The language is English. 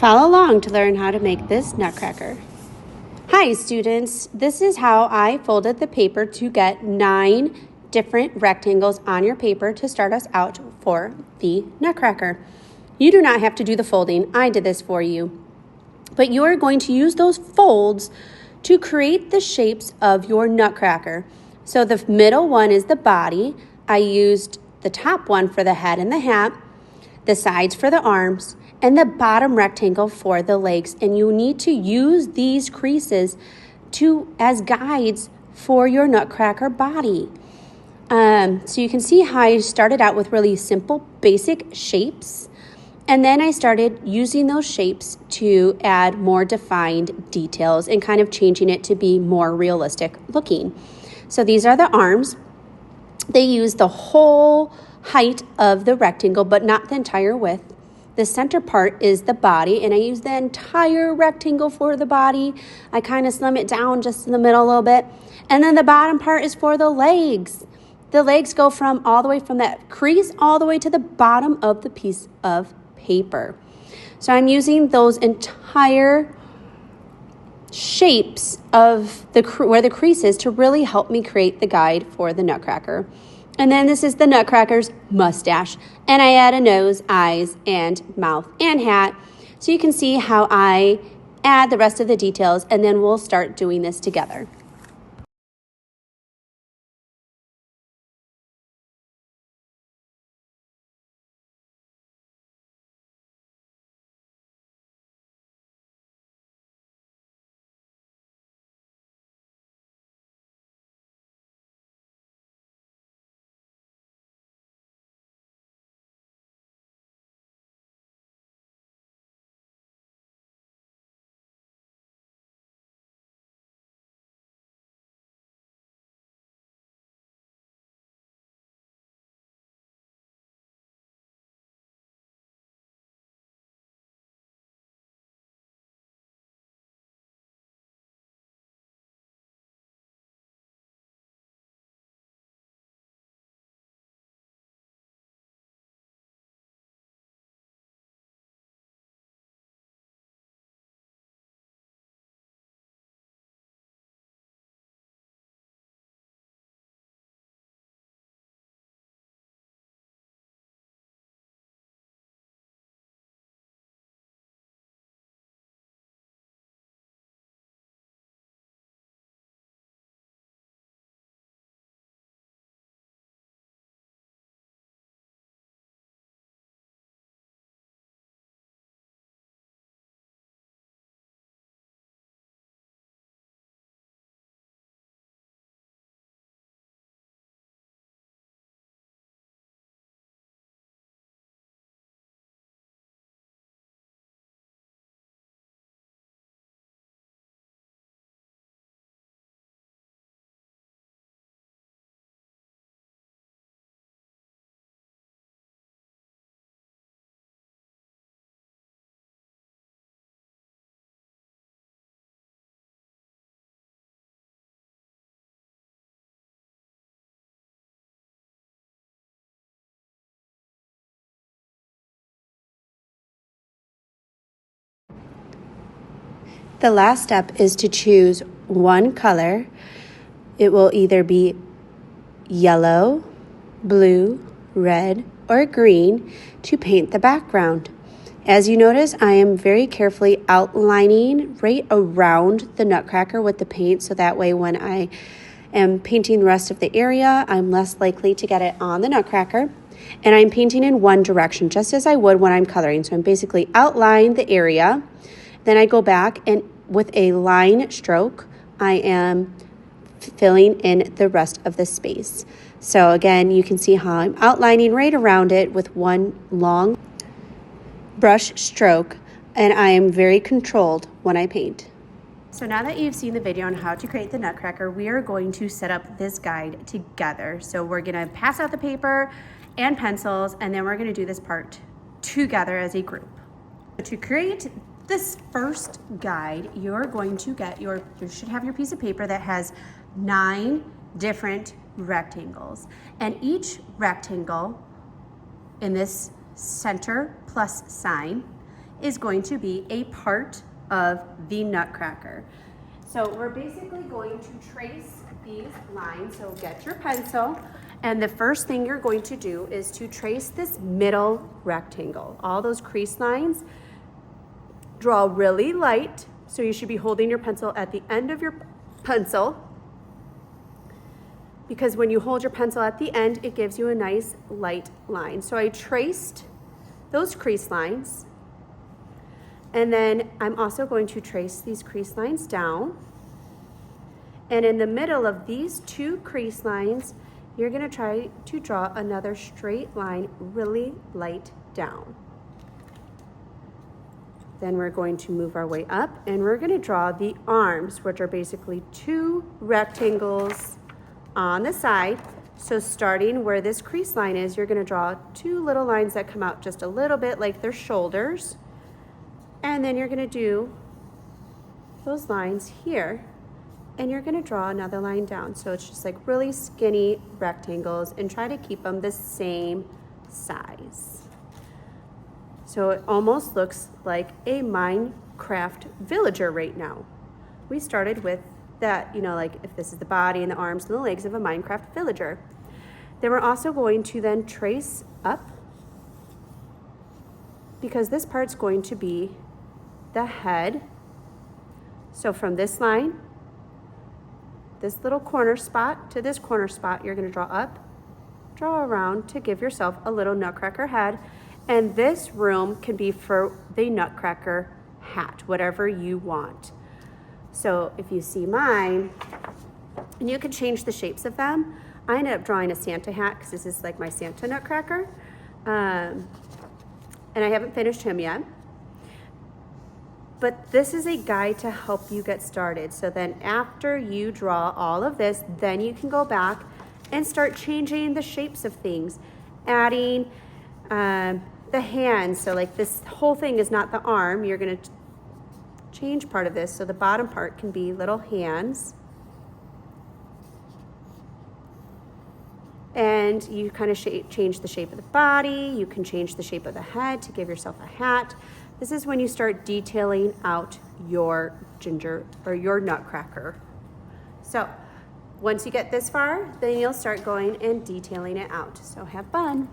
Follow along to learn how to make this nutcracker. Hi students, this is how I folded the paper to get 9 different rectangles on your paper to start us out for the nutcracker. You do not have to do the folding, I did this for you. But you are going to use those folds to create the shapes of your nutcracker. So the middle one is the body. I used the top one for the head and the hat, the sides for the arms, and the bottom rectangle for the legs. And you need to use these creases as guides for your nutcracker body. So you can see how I started out with really simple, basic shapes. And then I started using those shapes to add more defined details and kind of changing it to be more realistic looking. So these are the arms. They use the whole height of the rectangle, but not the entire width. The center part is the body, and I use the entire rectangle for the body. I kind of slim it down just in the middle a little bit. And then the bottom part is for the legs. The legs go from all the way from that crease all the way to the bottom of the piece of paper. So I'm using those entire shapes of where the crease is to really help me create the guide for the nutcracker. And then this is the nutcracker's mustache. And I add a nose, eyes, and mouth, and hat. So you can see how I add the rest of the details, and then we'll start doing this together. The last step is to choose one color. It will either be yellow, blue, red, or green to paint the background. As you notice, I am very carefully outlining right around the nutcracker with the paint, so that way when I am painting the rest of the area, I'm less likely to get it on the nutcracker. And I'm painting in one direction, just as I would when I'm coloring. So I'm basically outlining the area. Then I go back and with a line stroke, I am filling in the rest of the space. So again, you can see how I'm outlining right around it with one long brush stroke, and I am very controlled when I paint. So now that you've seen the video on how to create the nutcracker, we are going to set up this guide together. So we're gonna pass out the paper and pencils, and then we're gonna do this part together as a group. To create this first guide, you're going to get you should have your piece of paper that has 9 different rectangles. And each rectangle in this center plus sign is going to be a part of the Nutcracker. So we're basically going to trace these lines. So get your pencil, and the first thing you're going to do is to trace this middle rectangle. All those crease lines, draw really light. So you should be holding your pencil at the end of your pencil, because when you hold your pencil at the end, it gives you a nice light line. So I traced those crease lines, and then I'm also going to trace these crease lines down. And in the middle of these two crease lines, you're gonna try to draw another straight line really light down. Then we're going to move our way up, and we're gonna draw the arms, which are basically two rectangles on the side. So starting where this crease line is, you're gonna draw two little lines that come out just a little bit like their shoulders. And then you're gonna do those lines here, and you're gonna draw another line down. So it's just like really skinny rectangles, and try to keep them the same size. So it almost looks like a Minecraft villager right now. We started with that, you know, like if this is the body and the arms and the legs of a Minecraft villager. Then we're also going to then trace up, because this part's going to be the head. So from this line, this little corner spot to this corner spot, you're gonna draw up, draw around to give yourself a little Nutcracker head. And this room can be for the Nutcracker hat, whatever you want. So if you see mine, and you can change the shapes of them. I ended up drawing a Santa hat because this is like my Santa Nutcracker. And I haven't finished him yet. But this is a guide to help you get started. So then after you draw all of this, then you can go back and start changing the shapes of things, adding the hands. So like this whole thing is not the arm. You're gonna change part of this. So the bottom part can be little hands. And you kind of change the shape of the body. You can change the shape of the head to give yourself a hat. This is when you start detailing out your ginger or your Nutcracker. So once you get this far, then you'll start going and detailing it out. So have fun.